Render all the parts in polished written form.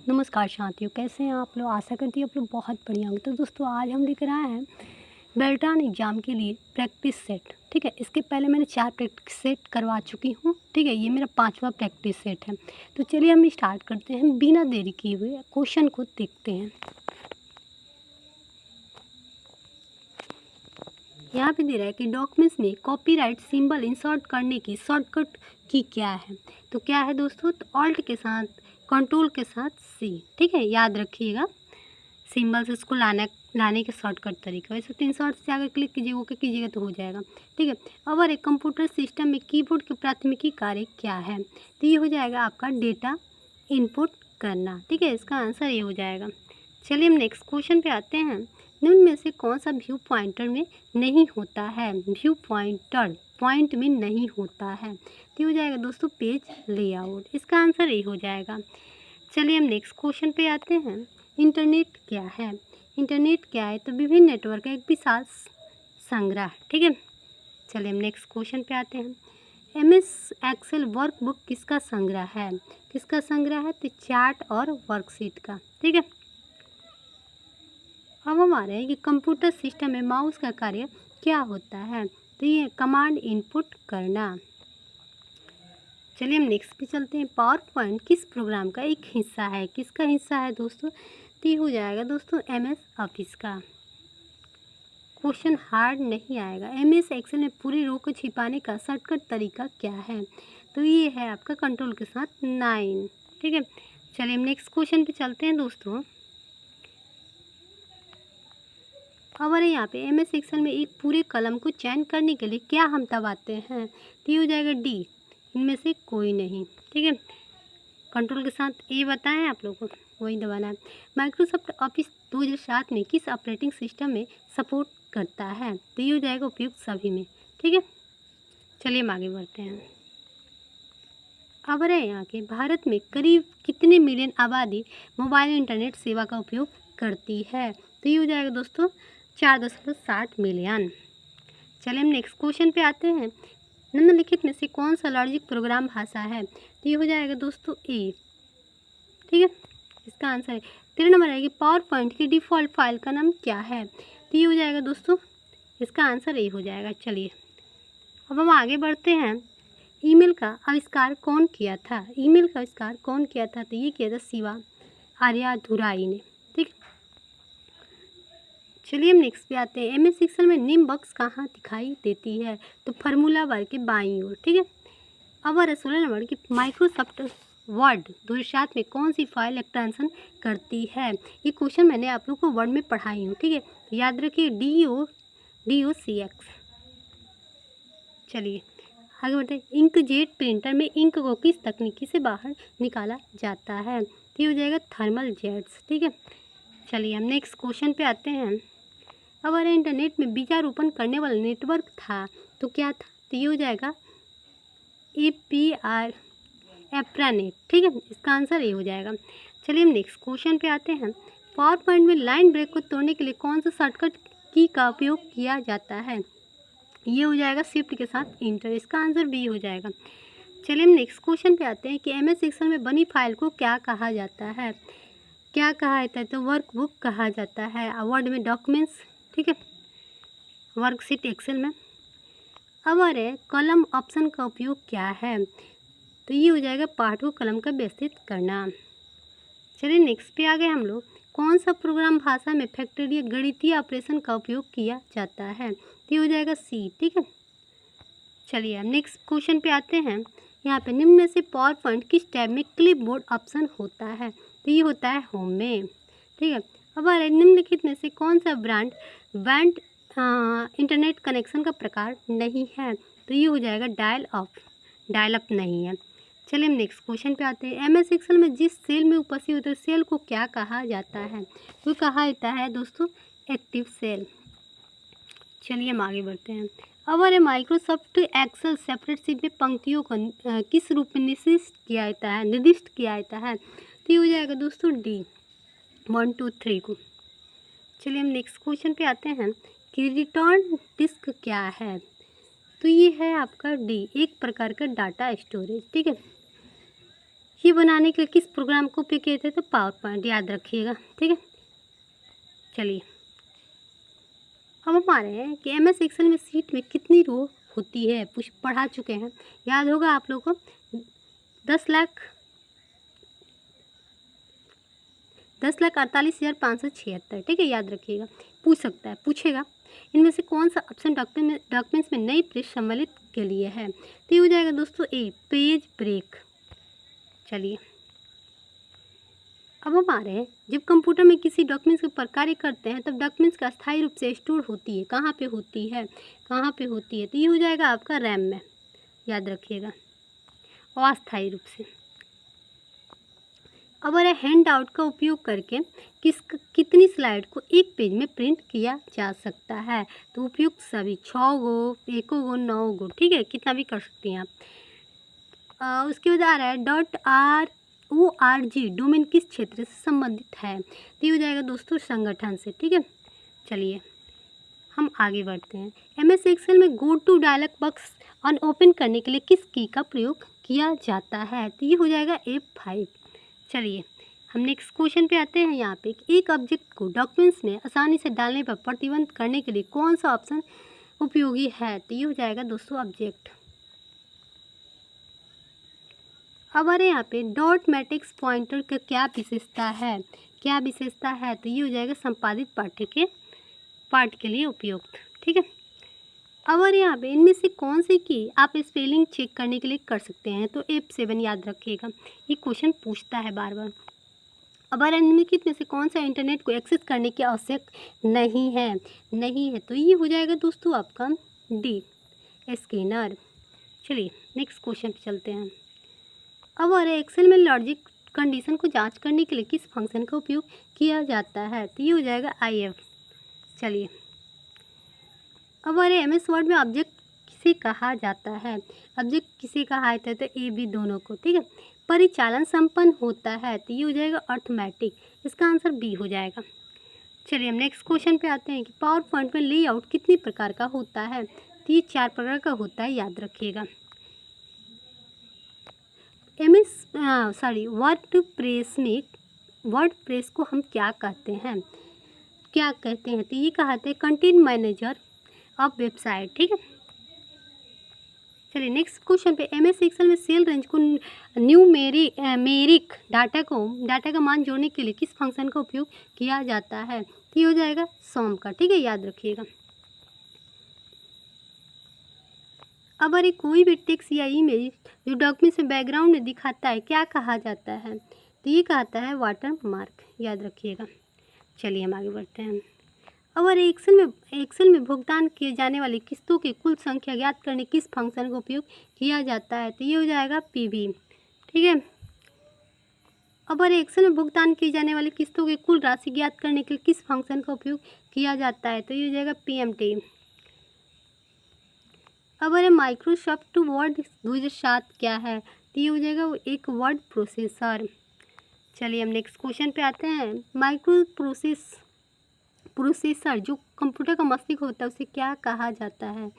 नमस्कार साथियों, कैसे हैं आप लोग। आशा करती हूँ आप लोग बहुत बढ़िया होंगे। तो दोस्तों आज हम लेकर आए हैं बेल्ट्रॉन एग्ज़ाम के लिए प्रैक्टिस सेट। ठीक है, इसके पहले मैंने 4 प्रैक्टिस सेट करवा चुकी हूँ। ठीक है, ये मेरा 5वां प्रैक्टिस सेट है। तो चलिए हम स्टार्ट करते हैं, बिना देरी किए हुए क्वेश्चन को देखते हैं। यहाँ पे दे रहा है कि डॉक्यूमेंट्स में कॉपीराइट सिंबल इंसर्ट करने की शॉर्टकट की क्या है। तो क्या है दोस्तों, तो ऑल्ट के साथ कंट्रोल के साथ सी। ठीक है, याद रखिएगा सिंबल्स इसको लाने के शॉर्टकट तरीका। वैसे 3 शॉर्ट से अगर क्लिक कीजिएगा, ओके कीजिएगा तो हो जाएगा। ठीक है, अगर एक कंप्यूटर सिस्टम में कीबोर्ड की प्राथमिकी कार्य क्या है, तो ये हो जाएगा आपका डेटा इनपुट करना। ठीक है, इसका आंसर ये हो जाएगा। चलिए हम नेक्स्ट क्वेश्चन पे आते हैं। निम्न में से कौन सा व्यू पॉइंटर में नहीं होता है। व्यू पॉइंटर पॉइंट में नहीं होता है, तो हो जाएगा दोस्तों पेज लेआउट। इसका आंसर ये हो जाएगा। चलिए हम नेक्स्ट क्वेश्चन पे आते हैं। इंटरनेट क्या है। इंटरनेट क्या है, तो विभिन्न नेटवर्क का एक विशाल संग्रह। ठीक है, चलिए हम नेक्स्ट क्वेश्चन पे आते हैं। MS एक्सेल वर्कबुक किसका संग्रह है। किसका संग्रह है, तो चार्ट और वर्कशीट का। ठीक है, अब हम आ रहे हैं कि कंप्यूटर सिस्टम में माउस का कार्य क्या होता है, तो ये कमांड इनपुट करना। चलिए हम नेक्स्ट पे चलते हैं। पावर पॉइंट किस प्रोग्राम का एक हिस्सा है। किसका हिस्सा है दोस्तों, तो ये हो जाएगा दोस्तों MS ऑफिस का। क्वेश्चन हार्ड नहीं आएगा। MS एक्सेल में पूरी रो को छिपाने का शॉर्टकट तरीका क्या है, तो ये है आपका कंट्रोल के साथ 9। ठीक है, चलिए हम नेक्स्ट क्वेश्चन पे चलते हैं दोस्तों। अब अरे यहाँ पे MS एक्सेल में एक पूरे कलम को चयन करने के लिए क्या हम दबाते हैं, तो ये हो जाएगा D। इनमें से कोई नहीं। ठीक है, कंट्रोल के साथ ये बताएं आप लोगों को, वही दबाना है। माइक्रोसॉफ्ट ऑफिस 2007 में किस ऑपरेटिंग सिस्टम में सपोर्ट करता है, तो ये हो जाएगा उपयुक्त सभी में। ठीक है, चलिए हम आगे बढ़ते हैं। अब रहे यहाँ के भारत में करीब कितने मिलियन आबादी मोबाइल इंटरनेट सेवा का उपयोग करती है, तो ये हो जाएगा दोस्तों 4.7 मिलियन। चलिए हम नेक्स्ट क्वेश्चन पे आते हैं। निम्नलिखित में से कौन सा लॉजिक प्रोग्राम भाषा है, तो ये हो जाएगा दोस्तों ए। ठीक है, इसका आंसर है। 3 नंबर है कि पावर पॉइंट की डिफ़ॉल्ट फाइल का नाम क्या है, तो ये हो जाएगा दोस्तों, इसका आंसर ए हो जाएगा। चलिए अब हम आगे बढ़ते हैं। ईमेल का आविष्कार कौन किया था। ईमेल का आविष्कार कौन किया था, तो ये किया था शिवा आर्याधुराई ने। ठीक, चलिए हम नेक्स्ट पे आते हैं। MS एक्सेल में निम्न बॉक्स कहाँ दिखाई देती है, तो फार्मूला बार के बाईं ओर। ठीक है, अब 16 नंबर की माइक्रोसॉफ्ट वर्ड 2007 में कौन सी फाइल एक्सटेंशन करती है। ये क्वेश्चन मैंने आप लोग को वर्ड में पढ़ाई हूँ। ठीक है, तो याद रखिए DOCX। चलिए आगे बढ़ते। इंकजेट प्रिंटर में इंक को किस तकनीकी से बाहर निकाला जाता है, तो ये हो जाएगा थर्मल जेट्स। ठीक है, चलिए हम नेक्स्ट क्वेश्चन पे आते हैं। अगर इंटरनेट में बीजारोपण करने वाला नेटवर्क था, तो क्या था, तो ये हो जाएगा एप्रानेट। ठीक है, इसका आंसर ये हो जाएगा। चलिए हम नेक्स्ट क्वेश्चन पे आते हैं। पावर पॉइंट में लाइन ब्रेक को तोड़ने के लिए कौन सा शॉर्टकट की का उपयोग किया जाता है, ये हो जाएगा शिफ्ट के साथ इंटर। इसका आंसर बी हो जाएगा। चलिए हम नेक्स्ट क्वेश्चन पे आते हैं कि MS एक्सेल में बनी फाइल को क्या कहा जाता है। क्या कहा जाता है, तो वर्कबुक कहा जाता है। वर्ड में डॉक्यूमेंट्स। ठीक है, वर्कशीट एक्सेल में। अब आ रहे कलम ऑप्शन का उपयोग क्या है, तो ये हो जाएगा पाठ को कलम का व्यवस्थित करना। चलिए नेक्स्ट पे आ गए हम लोग। कौन सा प्रोग्राम भाषा में फैक्टोरियल गणितीय ऑपरेशन का उपयोग किया जाता है, तो ये हो जाएगा सी। ठीक है, चलिए हम नेक्स्ट क्वेश्चन पे आते हैं। यहाँ पे निम्न में से पावर पॉइंट किस टैब में क्लिपबोर्ड ऑप्शन होता है, तो ये होता है होम में। ठीक है, अब आ रहे निम्नलिखित में से कौन सा ब्रांड बैंड इंटरनेट कनेक्शन का प्रकार नहीं है, तो ये हो जाएगा डायल अप नहीं है। चलिए हम नेक्स्ट क्वेश्चन पे आते हैं। MS एक्सेल में जिस सेल में उपस्थित होता है सेल को क्या कहा जाता है, वो कहा जाता है दोस्तों एक्टिव सेल। चलिए हम आगे बढ़ते हैं। अब अरे माइक्रोसॉफ्ट एक्सेल सेपरेट शीट में पंक्तियों को किस रूप में निर्दिष्ट किया जाता है, तो ये हो जाएगा दोस्तों D 1 2 3 को। चलिए हम नेक्स्ट क्वेश्चन पे आते हैं कि रिटर्न डिस्क क्या है, तो ये है आपका D, एक प्रकार का डाटा स्टोरेज। ठीक है, ये बनाने के लिए किस प्रोग्राम को उपयोग किया जाता है? तो पावर पॉइंट, याद रखिएगा। ठीक है, चलिए अब हम आ रहे हैं कि MS एक्सेल में शीट में कितनी रो होती है, पढ़ा चुके हैं, याद होगा आप लोगों को। 10,48,576, ठीक है, याद रखिएगा। पूछ सकता है, पूछेगा इनमें से कौन सा ऑप्शन डॉक्यूमेंट्स में नई पृष्ठ सम्मिलित के लिए है? तो ये हो जाएगा दोस्तों ए, पेज ब्रेक। चलिए अब हम आ रहे हैं, जब कंप्यूटर में किसी डॉक्यूमेंट्स के ऊपर कार्य करते हैं तब डॉक्यूमेंट्स का अस्थायी रूप से स्टोर होती है, कहाँ पे होती है? कहाँ पे होती है? तो ये हो जाएगा आपका रैम में, याद रखिएगा, अस्थायी रूप से। अब अरे हैंड आउट का उपयोग करके कितनी स्लाइड को एक पेज में प्रिंट किया जा सकता है? तो उपयुक्त सभी 6 गो, 1 गो, 9 गो, ठीक है, कितना भी कर सकती हैं आप। उसके बाद आ रहा है .org डोमेन किस क्षेत्र से संबंधित है? तो ये हो जाएगा दोस्तों संगठन से। ठीक है, चलिए हम आगे बढ़ते हैं। MS एक्सेल में go to dialog box open करने के लिए किस की का प्रयोग किया जाता है? तो ये हो जाएगा F5। चलिए हम नेक्स्ट क्वेश्चन पे आते हैं। यहाँ पे एक ऑब्जेक्ट को डॉक्यूमेंट्स में आसानी से डालने पर प्रतिबंध करने के लिए कौन सा ऑप्शन उपयोगी है? तो ये हो जाएगा दोस्तों ऑब्जेक्ट। अब अरे यहाँ पे डॉट मैट्रिक्स पॉइंटर का क्या विशेषता है? क्या विशेषता है? तो ये हो जाएगा संपादित पाठ के लिए उपयुक्त। ठीक है, अब और यहाँ पे इनमें से कौन सी की आप स्पेलिंग चेक करने के लिए कर सकते हैं? तो F7 याद रखिएगा, ये क्वेश्चन पूछता है बार बार। अब निम्नलिखित में से कौन सा इंटरनेट को एक्सेस करने की आवश्यक नहीं है? तो ये हो जाएगा दोस्तों आपका डी, स्कैनर। चलिए नेक्स्ट क्वेश्चन पे चलते हैं। अब और एक्सेल में लॉजिक कंडीशन को जांच करने के लिए किस फंक्शन का उपयोग किया जाता है? तो ये हो जाएगा IF। चलिए अब अरे MS वर्ड में ऑब्जेक्ट किसे कहा जाता है? ऑब्जेक्ट किसे कहा जाता है? तो A B दोनों को। ठीक है, परिचालन संपन्न होता है, तो ये हो जाएगा ऑटोमेटिक, इसका आंसर B हो जाएगा। चलिए हम नेक्स्ट क्वेश्चन पे आते हैं कि पावर पॉइंट में लेआउट कितनी प्रकार का होता है? तो ये 4 प्रकार का होता है, याद रखिएगा। वर्डप्रेस को हम क्या कहते हैं? तो ये कहते हैं कंटेंट मैनेजर ऑफ वेबसाइट। ठीक है, चलिए नेक्स्ट क्वेश्चन पे MS एक्सेल में सेल रेंज को न्यूमेरिक डाटा का मान जोड़ने के लिए किस फंक्शन का उपयोग किया जाता है? तो ये हो जाएगा सॉम का। ठीक है, याद रखिएगा। अब अरे कोई भी टेक्स्ट या इमेज जो डॉक्यूमेंट्स में बैकग्राउंड में दिखाता है क्या कहा जाता है? तो ये कहता है वाटर मार्क, याद रखिएगा। चलिए हम आगे बढ़ते हैं। अब अरे एक्सेल में भुगतान किए जाने वाली किस्तों की कुल संख्या ज्ञात करने किस फंक्शन का उपयोग किया जाता है? तो ये हो जाएगा PV। ठीक है, अब अरे एक्सेल में भुगतान की जाने वाली किस्तों की कुल राशि ज्ञात करने के लिए किस फंक्शन का उपयोग किया जाता है? तो ये हो जाएगा PMT। अब अरे माइक्रोसॉफ्ट वर्ड 2007 क्या है? तो ये हो जाएगा वो एक वर्ड प्रोसेसर। चलिए हम नेक्स्ट क्वेश्चन पे आते हैं। प्रोसेसर जो कंप्यूटर का मस्तिष्क होता है उसे क्या कहा जाता है?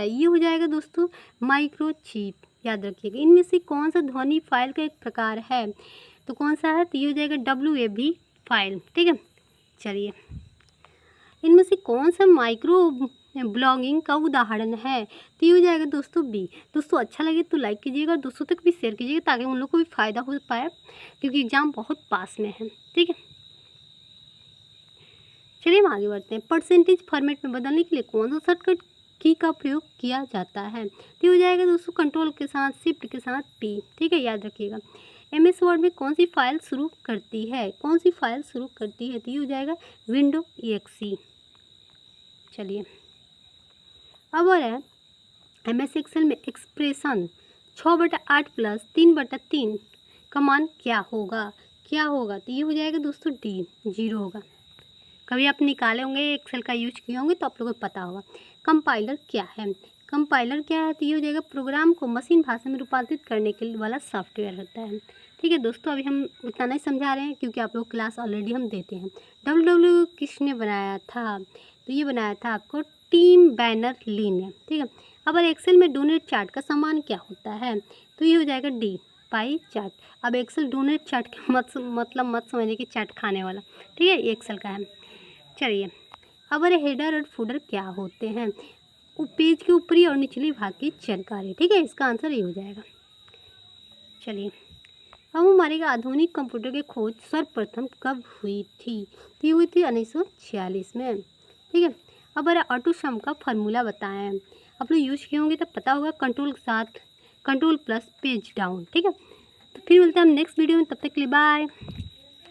ये हो जाएगा दोस्तों माइक्रोचिप, याद रखिएगा। इनमें से कौन सा ध्वनि फाइल का एक प्रकार है? तो कौन सा है? तो ये हो जाएगा WAV फाइल। ठीक है, चलिए इनमें से कौन सा माइक्रो ब्लॉगिंग का उदाहरण है? तो ये हो जाएगा दोस्तों B। दोस्तों अच्छा लगे तो लाइक कीजिएगा और दोस्तों तक भी शेयर कीजिएगा ताकि उन लोग को भी फ़ायदा हो पाए, क्योंकि एग्ज़ाम बहुत पास में है। ठीक है, चलिए हम आगे बढ़ते हैं। परसेंटेज फॉर्मेट में बदलने के लिए कौन सा शॉर्टकट की का प्रयोग किया जाता है? तो ये हो जाएगा दोस्तों कंट्रोल के साथ शिफ्ट के साथ P। ठीक है, याद रखिएगा। MS वर्ड में कौन सी फाइल शुरू करती है? तो ये हो जाएगा विंडो EXE। चलिए अब और है MS एक्सेल में एक्सप्रेशन 6/8 + 3/3 का मान क्या होगा? तो ये हो जाएगा दोस्तों D, 0 होगा। कभी आप निकाले होंगे, एक्सेल का यूज किए होंगे तो आप लोगों को पता होगा। कंपाइलर क्या है? तो ये हो जाएगा प्रोग्राम को मशीन भाषा में रूपांतरित करने के वाला सॉफ्टवेयर होता है। ठीक है दोस्तों, अभी हम उतना नहीं समझा रहे हैं क्योंकि आप लोग क्लास ऑलरेडी हम देते हैं। WW किसने बनाया था? तो ये बनाया था आपको टीम बैनर-ली ने। ठीक है, अब एक्सेल में डोनेट चार्ट का सामान क्या होता है? तो ये हो जाएगा D, पाई चार्ट। अब एक्सेल डोनेट चार्ट के मतलब मत समझिए कि चाट खाने वाला, ठीक है, ये एक्सेल का है। चलिए, अब हेडर और फुटर क्या होते हैं? पेज के ऊपरी और निचली भाग की जानकारी, ठीक है, इसका आंसर ये हो जाएगा। चलिए, अब हमारे आधुनिक कंप्यूटर की खोज सर्वप्रथम कब हुई थी? तो ये हुई थी 1946 में, ठीक है। अब ऑटो सम का फार्मूला बताएं। आप लोग यूज किए होंगे तो पता होगा, कंट्रोल के साथ कंट्रोल प्लस पेज डाउन, ठीक है। तो फिर मिलते हैं हम नेक्स्ट वीडियो में, तब तक के लिए बाय।